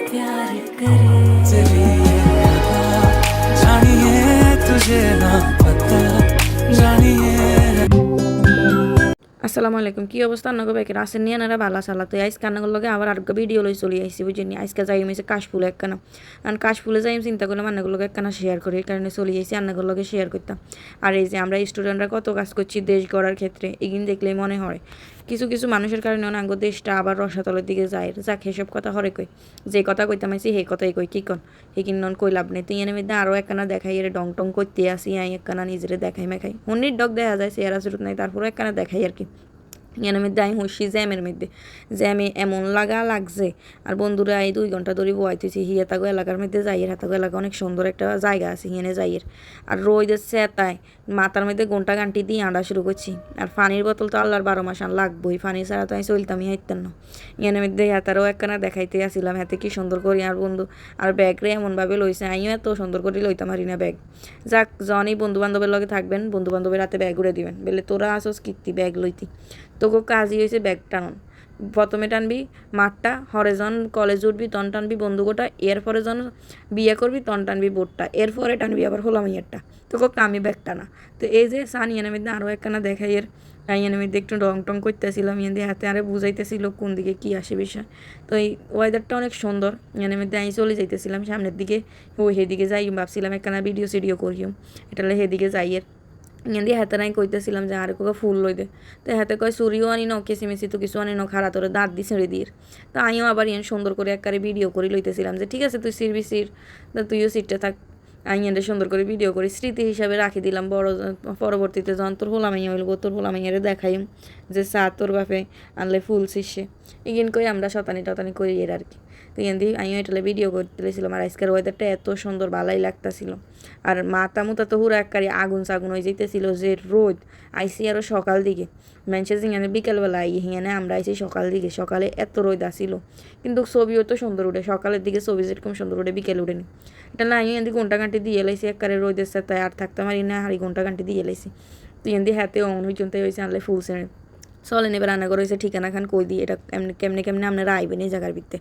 प्यार करे चलिए जानिए तुझे ना पता जानिए। আসসালামু আলাইকুম, কি অবস্থা নগো বেকের আসেন নিয়ে নারা ভালো সালা তো আইস কান্নাগুলো লগে আবার আর ভিডিও লই চলে আইসি বুঝিনি আজকে যাই মিছে কাশফুল একখানা আর কাশফুলে যাই চিন্তা করলাম রান্নাগুলোকে একখানা শেয়ার করি এই কারণে চলে আইসি রান্নাগুলোকে শেয়ার করতাম। আর এই যে আমরা স্টুডেন্টরা কত কাজ করছি দেশ গড়ার ক্ষেত্রে এগিন দেখলেই মনে হয় কিছু কিছু মানুষের কারণে অনাঙ্গ দেশটা আবার রসাতলের দিকে যায়। যাক সেসব কথা হরে কই, যে কথা কইতাম আইসি সেই কথাই কই কি কন এগিন নন কই লাভ নেই। তিন মধ্যে আরও একখানা দেখাই এর ডং টং করতে আসি আই একখানা নিজেরে দেখাই মেখাই হুন্নির ডগ দেখা যায় চেহারা সুরত নাই তারপরে একখানা দেখাই আর কি। এর মধ্যে আমি হইছি জ্যামের মধ্যে জ্যামে এমন লাগছে আর বন্ধুরা এই 2 ঘন্টা ধরে বয়াইতেছি হিয়াতাগো এলাকার মধ্যে যাইয়ের হাতাগো এলাকা অনেক সুন্দর একটা জায়গা আছে হিয়ানে যাইয়ের আর রোদের চেতায় মাথার মধ্যে ঘন্টা গান্টি দিয়ে আঁড়া শুরু করছি আর পানির বোতল তো আল্লাহর 12 মাস আর লাগবোই পানি ছাড়া তো আমি চলতামই হাইতেন না। এর মধ্যে হাতারও একখানা দেখাইতে আসিলাম হাতে কি সুন্দর করি আর বন্ধু আর ব্যাগ রে এমনভাবে লইছে আমিও এত সুন্দর করে লইতাম পারি না ব্যাগ। যাক জনই বন্ধু বান্ধবের লগে থাকবেন বন্ধু বান্ধবের হাতে ব্যাগ উড়ে দিবেন বলে তোরা আসোস কীর্তি ব্যাগ লইতি তোকে কাজই হয়েছে ব্যাগ টানন। প্রথমে টানবি মাঠটা হরেজন কলেজ উঠবি তন টানবি বন্ধুকোটা এরপরে জন বিয়ে করবি তন টানবি বোটটা এরপরে টানবি আবার হোলামাইয়েরটা তোকে কামি ব্যাগ টানা। তো এই যে সান ইয়ানের মধ্যে আরও একখানা দেখাই এর ইয়ানের মধ্যে একটু রং টং করতেছিলাম ইয়ান হাতে আরে বুঝাইতেছিল কোন দিকে কী আসে বিষয়। তো এই ওয়েদারটা অনেক সুন্দর ইয়ানের মধ্যে আমি চলে যাইতেছিলাম সামনের দিকে সেদিকে যাই ভাবছিলাম একখানা ভিডিও সিডিও করিও এটা সেদিকে যাই এর দিয়ে হাতে নাই কইতেছিলাম যে আর কোকে ফুল লই দে তো হাতে কয় চুরিও আনি ন কেসিমেসি তো কিছু আনি ন খারা তোরে দাঁত দি ছেড়ে দিয়ে তো আমিও আবার ইয়ান সুন্দর করে একবারে ভিডিও করে লইতেছিলাম যে ঠিক আছে তুই সিরবি সির তো তুইও সিটটা থাক আমি এনে সুন্দর করে ভিডিও করি স্মৃতি হিসাবে রাখি দিলাম বড় পরবর্তীতে যখন তোর হোলামাইয়া হইল তোর হোলামাইয়ারে দেখাইম যে চা তোর বাপে আনলে ফুল শিষে এগিন কই আমরা শতানি টতানি করি এর আর কি। তো এখান দিয়ে আমিও এটালে ভিডিও করতেছিলাম আর আজকের ওয়েদারটা এত সুন্দর ভালাই লাগতেছিল আর মাথা মুতা তো হুরা একবারে আগুন সাগুন হয়ে যেতেছিল যে রোদ আইসি আরও সকাল দিকে মানুষের যেখানে বিকেলবেলা আই হিয়ানে আমরা আইসি সকাল দিকে সকালে এত রোদ আসিল কিন্তু ছবিও তো সুন্দর উঠে সকালের দিকে ছবি যেরকম সুন্দর উঠে বিকেল উঠেনি এটা না আমি এদিকে ঘন্টা ঘাঁটি দিয়ে এলাইছি একবারে রোদের সাথে আর থাকতে পারি না হারি ঘন্টা ঘাঁটি দিয়ে এলাইছি। তো এদি হাতে অন হইচনতে হয়েছে আনলে ফুল সেনে চলেন এবার রান্না করে হয়েছে ঠিকানা খান কই দিই এটা কেমনে কেমনে আপনারা আইবেন এই জায়গার ভিত্তে।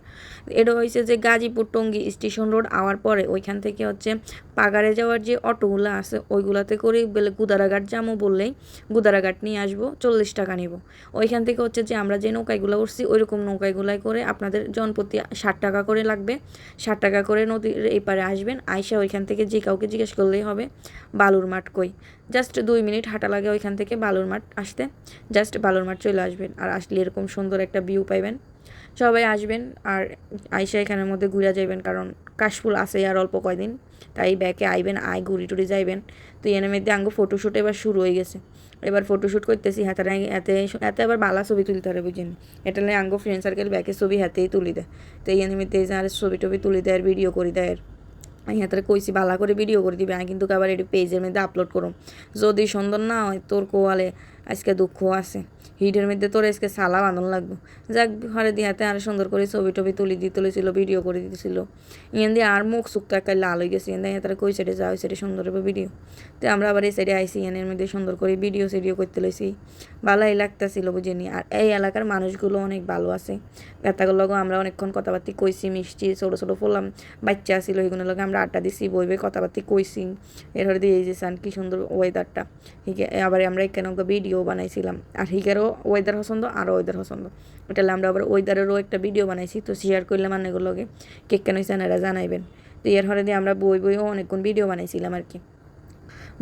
এটা হয়েছে যে গাজীপুর টঙ্গী স্টেশন রোড আওয়ার পরে ওইখান থেকে হচ্ছে পাগারে যাওয়ার যে অটোগুলো আছে ওইগুলাতে করে বেলে গুদারাঘাট যাবো বললেই গুদারাঘাট নিয়ে আসবো 40 টাকা নেব। ওইখান থেকে হচ্ছে যে আমরা যে নৌকাইগুলো উঠছি ওই রকম নৌকাইগুলাই করে আপনাদের জনপ্রতি 60 টাকা করে লাগবে 60 টাকা করে নদীর এই পারে আসবেন আইসা ওইখান থেকে যে কাউকে জিজ্ঞেস করলেই হবে বালুর মাঠ কই জাস্ট 2 মিনিট হাঁটা লাগে ওইখান থেকে বালুর মাঠ আসতে জাস্ট বালুর মাঠ চলে আসবেন আর আসলে এরকম সুন্দর একটা ভিউ পাইবেন সবাই আসবেন আর আইসা এখানের মধ্যে ঘুরে যাইবেন কারণ কাশফুল আছে আর অল্প কয়দিন তাই ব্যাকে আইবেন আয় ঘুরি টুরি যাইবেন। তো এনের মধ্যে আঙ্গো ফটোশ্যুট এবার শুরু হয়ে গেছে এবার ফটোশ্যুট করতেছি হাতে এতে এতে আবার বালা ছবি তুলতে হবে বুঝিনি এটা নিয়ে আঙ্গো ফ্রেন্ড সার্কেল ব্যাকে ছবি হাতেই তুলি দেয় তো এই এনের মধ্যে আর ছবি টবি তুলি দেয় আর ভিডিও করি দেয় আমি হাতে কইছি বালা করে ভিডিও করে দিবে আমি কিন্তু আবার এটি পেজের মধ্যে আপলোড করুম যদি সুন্দর না হয় তোর কোয়ালে আজকে দুঃখ আছে হিটের মধ্যে তোর আজকে সালা বাঁধন লাগবো। যাক ঘরে দিয়ে হাতে আর সুন্দর করে ছবি টবি তুলেছিল ভিডিও করে দিতেছিল ইয়ান দিয়ে আর মুখ সুখ তো একটা লাল হয়ে গেছে ইয়ান হাতে কই সাইডে যাওয়া সাইডে সুন্দর ভিডিও। তো আমরা আবার এই সাইডে আইসি ইয়ানের মধ্যে সুন্দর করে ভিডিও করতে লইছি ভালোই লাগতেছিল বুঝিনি। আর এই এলাকার মানুষগুলো অনেক ভালো আছে ব্যথাগুলো আমরা অনেকক্ষণ কথাবার্তি কইছি মিষ্টি ছোটো ছোটো ফোলাম বাচ্চা আসছিল এগুলোর লগে আমরা আড্ডা দিছি বইবে কথাবার্তি কইছি এরপরে দিয়ে এই যে সান কি সুন্দর ওয়েদারটা ঠিক আবার আমরা এখানে ভিডিও বানাইছিলাম আর হিগারও ওয়েদার পছন্দ আরও ওয়েদার পছন্দ ওটালে আমরা আবার ওয়েদারেরও একটা ভিডিও বানাইছি তো শেয়ার করলাম এগুলোকে কে কেন হয়েছে এরা জানাইবেন। তো এর হরে দিয়ে আমরা বইও অনেকক্ষণ ভিডিও বানাইছিলাম আর কি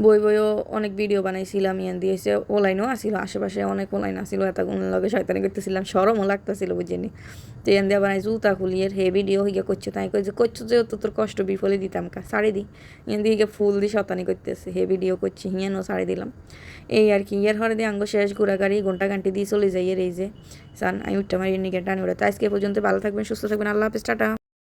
বইও অনেক ভিডিও বানাইছিলাম ইয়ান দিয়েছে ওলাইনও আসিল আশেপাশে অনেক ওলাইন আসিল এত লগে শয়তানি করতেছিলাম সরমও লাগতেছিল বুঝিনি। তো ইয়ান দিয়ে বানাই জুতা খুলিয়ে হে ভিডিও হিগে করছো তাই কই যে করছো যে তোর কষ্ট বিফলে দিতাম কা শাড়ি দিই ইয়ান দিয়ে হিগে ফুল দিয়ে শতানি করতেছে হে ভিডিও করছি হিয়ানও শাড়ি দিলাম এই আর কি ইয়ার হরে দিয়ে আঙ্গ শেষ ঘোরাঘাড়ি ঘন্টা ঘান্টি দিয়ে চলে যাই এর এই যে সান আমি উঠতে মারি নিকে টানি ওরা। তো আজকে পর্যন্ত ভালো থাকবেন সুস্থ থাকবেন আল্লাহ হাফেজ টাটা।